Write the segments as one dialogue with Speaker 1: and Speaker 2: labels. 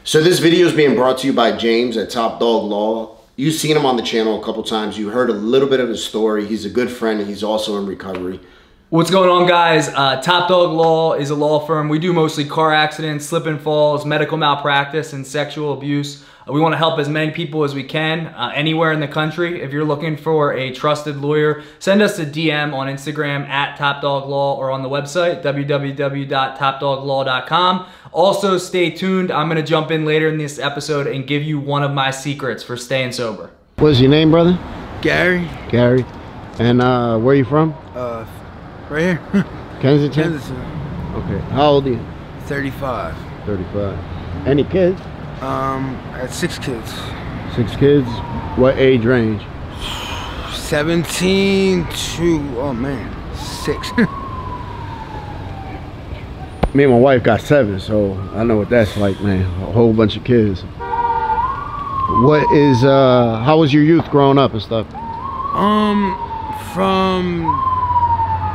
Speaker 1: So this video is being brought to you by James at Top Dog Law. You've seen him on the channel a couple times. You heard a little bit of his story. He's a good friend and he's also in recovery.
Speaker 2: What's going on, guys? Top Dog Law is a law firm. We do mostly car accidents, slip and falls, medical malpractice, and sexual abuse. We want to help as many people as we can anywhere in the country. If you're looking for a trusted lawyer, send us a DM on Instagram at Top Dog Law or on the website www.topdoglaw.com. Also, stay tuned. I'm going to jump in later in this episode and give you one of my secrets for staying sober.
Speaker 3: What's your name, brother?
Speaker 4: Gary.
Speaker 3: Gary. And where are you from?
Speaker 4: Right here.
Speaker 3: Kensington?
Speaker 4: Kensington.
Speaker 3: Okay. How old are you?
Speaker 4: 35.
Speaker 3: 35. Any kids?
Speaker 4: I had 6 kids.
Speaker 3: 6 kids? What age range?
Speaker 4: 17 to, oh man, 6.
Speaker 3: Me and my wife got 7, so I know what that's like, man. A whole bunch of kids. What is, how was your youth growing up and stuff?
Speaker 4: From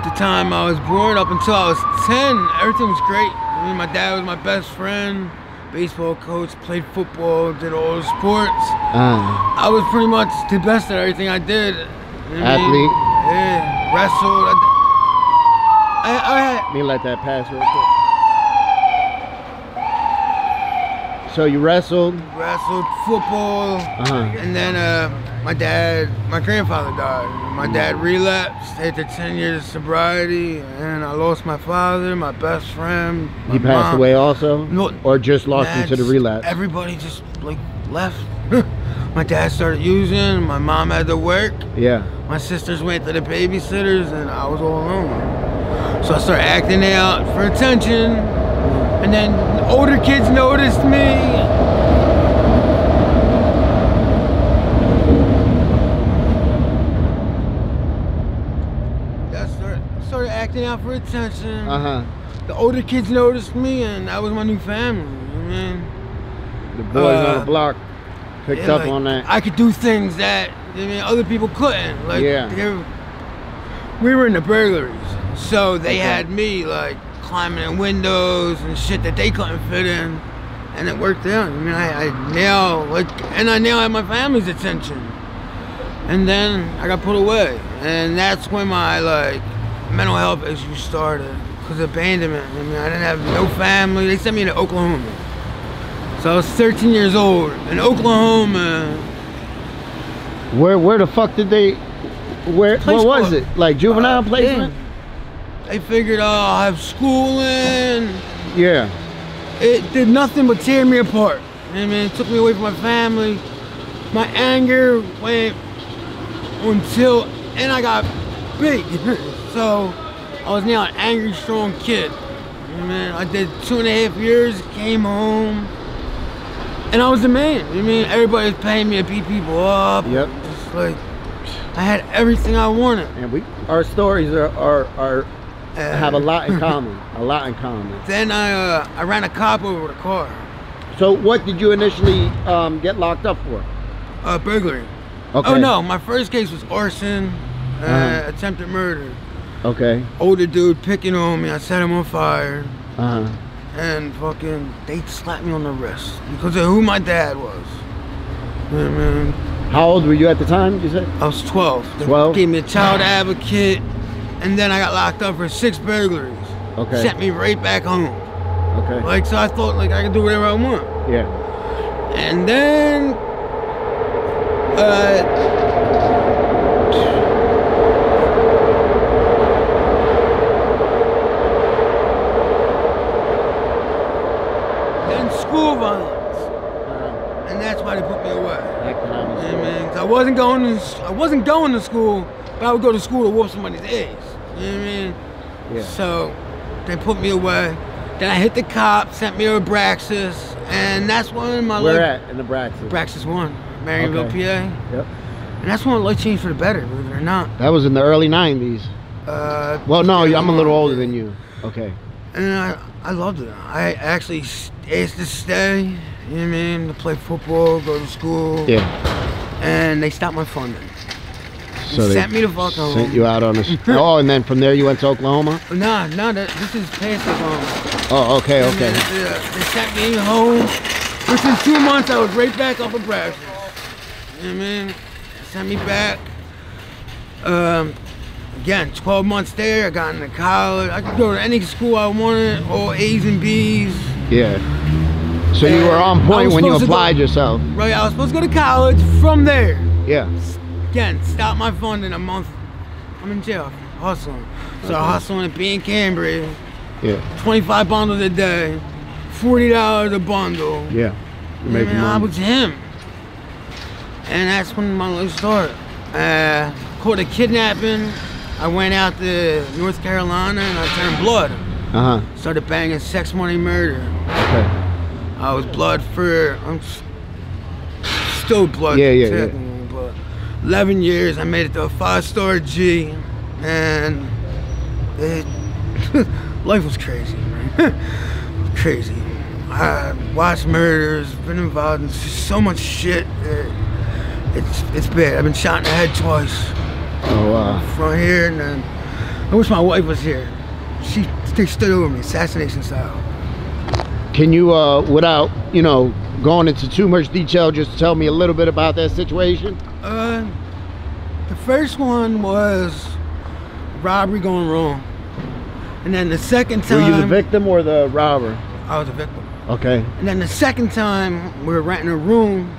Speaker 4: the time I was born up until I was 10, everything was great. I mean, my dad was my best friend, baseball coach, played football, did all the sports. I was pretty much the best at everything I did. You know
Speaker 3: Athlete?
Speaker 4: Yeah, wrestled.
Speaker 3: Let me let that pass real quick. So you wrestled?
Speaker 4: Wrestled, football, and then my grandfather died. My dad relapsed after 10 years of sobriety, and I lost my father, my best friend.
Speaker 3: He passed away also?
Speaker 4: No,
Speaker 3: or just lost him to the relapse?
Speaker 4: Everybody just like left. My dad started using, my mom had to work.
Speaker 3: Yeah.
Speaker 4: My sisters went to the babysitters, and I was all alone. So I started acting out for attention, and then older kids noticed me. Started acting out for attention. The older kids noticed me, and that was my new family. I mean,
Speaker 3: the boys on the block picked up on that.
Speaker 4: I could do things that other people couldn't. Like, we were in the burglaries, so they had me like climbing in windows and shit that they couldn't fit in, and it worked out. I mean, I now had my family's attention, and then I got put away, and that's when my mental health issues started, because of abandonment. I mean, I didn't have no family. They sent me to Oklahoma. So I was 13 years old in Oklahoma.
Speaker 3: Where the fuck did they, what was it? Like juvenile placement?
Speaker 4: Yeah. They figured I'll have schooling.
Speaker 3: Yeah.
Speaker 4: It did nothing but tear me apart. I mean, it took me away from my family. My anger went until, and I got big. So I was now an angry, strong kid. Man, I did 2.5 years, came home, and I was the man. I mean, everybody was paying me to beat people up.
Speaker 3: Yep.
Speaker 4: Just like, I had everything I wanted.
Speaker 3: And our stories have a lot in common. A lot in common.
Speaker 4: Then I ran a cop over with a car.
Speaker 3: So what did you initially get locked up for?
Speaker 4: Burglary.
Speaker 3: Okay.
Speaker 4: Oh no, my first case was arson, attempted murder.
Speaker 3: Okay.
Speaker 4: Older dude picking on me, I set him on fire.
Speaker 3: And
Speaker 4: fucking, they slapped me on the wrist because of who my dad was. Yeah, man.
Speaker 3: How old were you at the time, you said?
Speaker 4: I was 12.
Speaker 3: 12?
Speaker 4: They gave me a child advocate, and then I got locked up for 6 burglaries.
Speaker 3: Okay.
Speaker 4: Sent me right back home.
Speaker 3: Okay.
Speaker 4: Like, so I thought I could do whatever I want.
Speaker 3: Yeah.
Speaker 4: And then, school violence, and that's why they put me away. I wasn't going to school, but I would go to school to whoop somebody's ass. You know what I mean?
Speaker 3: Yeah.
Speaker 4: So they put me away. Then I hit the cop, sent me to Braxis, and that's when my
Speaker 3: Where at in the Braxis?
Speaker 4: Braxis 1, Marionville, PA.
Speaker 3: Yep.
Speaker 4: And that's when my life changed for the better, believe it or not.
Speaker 3: That was in the early 90s. Well, no, I'm a little older than you. Okay.
Speaker 4: And I loved it. I actually asked to stay, you know what I mean, to play football, go to school.
Speaker 3: Yeah.
Speaker 4: And they stopped my funding.
Speaker 3: So
Speaker 4: they sent me to fuck home.
Speaker 3: Sent you out on a... Oh, and then from there you went to Oklahoma?
Speaker 4: Nah, this is past Oklahoma.
Speaker 3: Oh, okay, okay.
Speaker 4: They sent me home, Within 2 months, I was right back up a practice. You know what I mean? Sent me back. Again, 12 months there, I got into college. I could go to any school I wanted, all A's and B's.
Speaker 3: Yeah. So you were on point when you applied yourself.
Speaker 4: Right, I was supposed to go to college from there.
Speaker 3: Yeah.
Speaker 4: Again, stop my fund in a month. I'm in jail, hustling. So I hustling at B in Cambridge.
Speaker 3: Yeah.
Speaker 4: 25 bundles a day, $40 a bundle.
Speaker 3: Yeah. You're making money.
Speaker 4: I was him. And that's when my life started. Caught a kidnapping. I went out to North Carolina and I turned blood. Started banging sex, money, murder. Okay. I was blood for, I'm still blood.
Speaker 3: Yeah.
Speaker 4: But 11 years, I made it to a 5-star G. And life was crazy, man. Crazy. I watched murders, been involved in so much shit. It's bad. I've been shot in the head twice.
Speaker 3: Oh wow.
Speaker 4: From here, and then I wish my wife was here. They stood over me, assassination style.
Speaker 3: Can you, without, you know, going into too much detail, just tell me a little bit about that situation?
Speaker 4: The first one was robbery going wrong. And then the second time...
Speaker 3: Were you the victim or the robber?
Speaker 4: I was the victim.
Speaker 3: Okay.
Speaker 4: And then the second time, we were renting a room.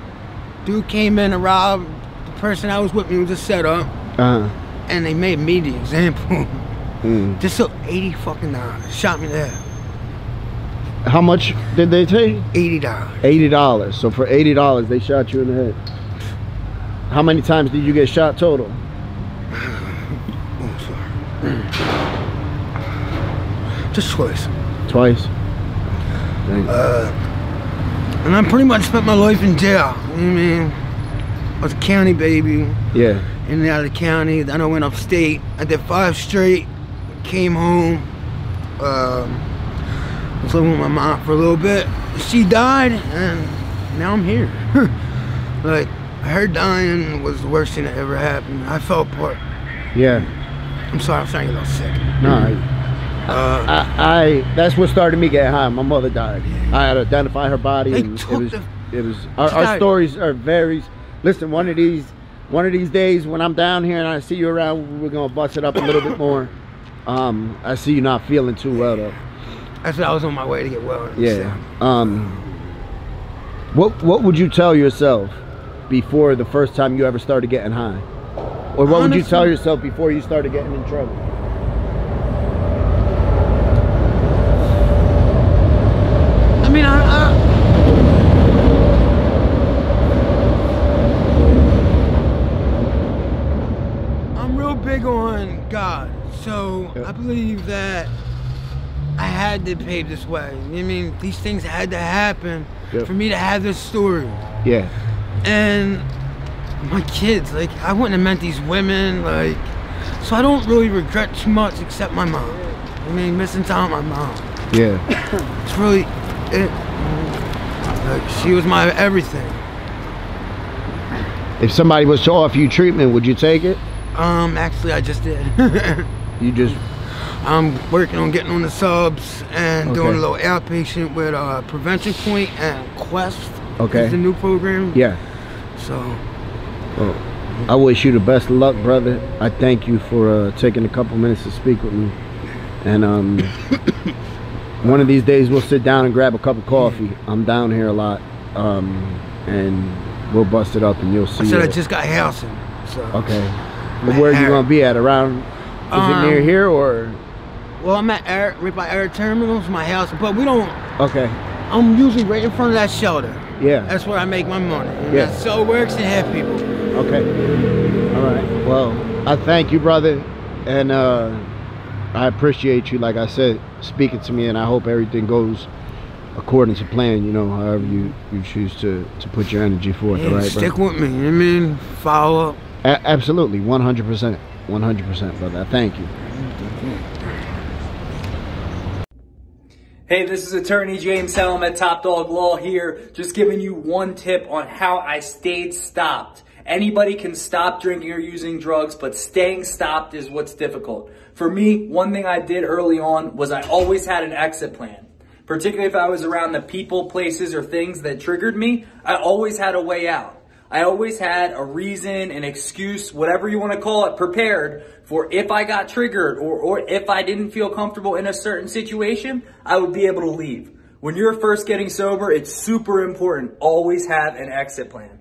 Speaker 4: Dude came in to rob. The person I was with me was a setup. And they made me the example. Just so $80 fucking. Shot me there.
Speaker 3: How much did they take?
Speaker 4: $80.
Speaker 3: $80. So for $80, they shot you in the head. How many times did you get shot total?
Speaker 4: Just twice.
Speaker 3: Twice?
Speaker 4: And I pretty much spent my life in jail. You know what I mean? I was a county baby.
Speaker 3: Yeah.
Speaker 4: In and out of the county. Then I went upstate. I did 5 straight. Came home. I was living with my mom for a little bit. She died, and now I'm here. Like, her dying was the worst thing that ever happened. I felt part.
Speaker 3: Yeah.
Speaker 4: I'm sorry, I'm starting to get a little sick.
Speaker 3: No, that's what started me getting high. My mother died. I had to identify her body, and it was our stories are very. Listen, one of these days when I'm down here and I see you around, we're gonna bust it up a little bit more. I see you not feeling too well though.
Speaker 4: That's what I was on my way to get well.
Speaker 3: Yeah. What would you tell yourself before the first time you ever started getting high? Or what would you tell yourself before you started getting in trouble?
Speaker 4: I mean, I'm real big on God, so I believe that I had to pave this way. You know what I mean? These things had to happen for me to have this story.
Speaker 3: Yeah.
Speaker 4: And my kids, like, I wouldn't have met these women, like, so I don't really regret too much except my mom. I mean, missing time with my mom.
Speaker 3: Yeah.
Speaker 4: It's really it. Like, she was my everything.
Speaker 3: If somebody was to offer you treatment, would you take it?
Speaker 4: Actually, I just did.
Speaker 3: You just...
Speaker 4: I'm working on getting on the subs and doing a little outpatient with Prevention Point and Quest.
Speaker 3: Okay.
Speaker 4: It's the new program.
Speaker 3: Yeah.
Speaker 4: So.
Speaker 3: Well, I wish you the best of luck, brother. I thank you for taking a couple minutes to speak with me. And one of these days we'll sit down and grab a cup of coffee. I'm down here a lot. And we'll bust it up and you'll see.
Speaker 4: I said I just got housing. So.
Speaker 3: Okay. But where are you going to be at? Around, is it near here or?
Speaker 4: Well, I'm at right by Air Terminals, my house, but we don't.
Speaker 3: Okay.
Speaker 4: I'm usually right in front of that shelter.
Speaker 3: Yeah.
Speaker 4: That's where I make my money.
Speaker 3: Yeah.
Speaker 4: That's so it works and have people.
Speaker 3: Okay. All right. Well, I thank you, brother, and I appreciate you, like I said, speaking to me, and I hope everything goes according to plan. You know, however you choose to put your energy forth. All right,
Speaker 4: stick
Speaker 3: brother?
Speaker 4: with me. You know what I mean? Follow up.
Speaker 3: Absolutely, 100%, 100%, brother. Thank you.
Speaker 2: Hey, this is attorney James Helm at Top Dog Law here, just giving you one tip on how I stayed stopped. Anybody can stop drinking or using drugs, but staying stopped is what's difficult. For me, one thing I did early on was I always had an exit plan. particularly if I was around the people, places, or things that triggered me, I always had a way out. I always had a reason, an excuse, whatever you want to call it, prepared for if I got triggered or if I didn't feel comfortable in a certain situation, I would be able to leave. When you're first getting sober, it's super important. Always have an exit plan.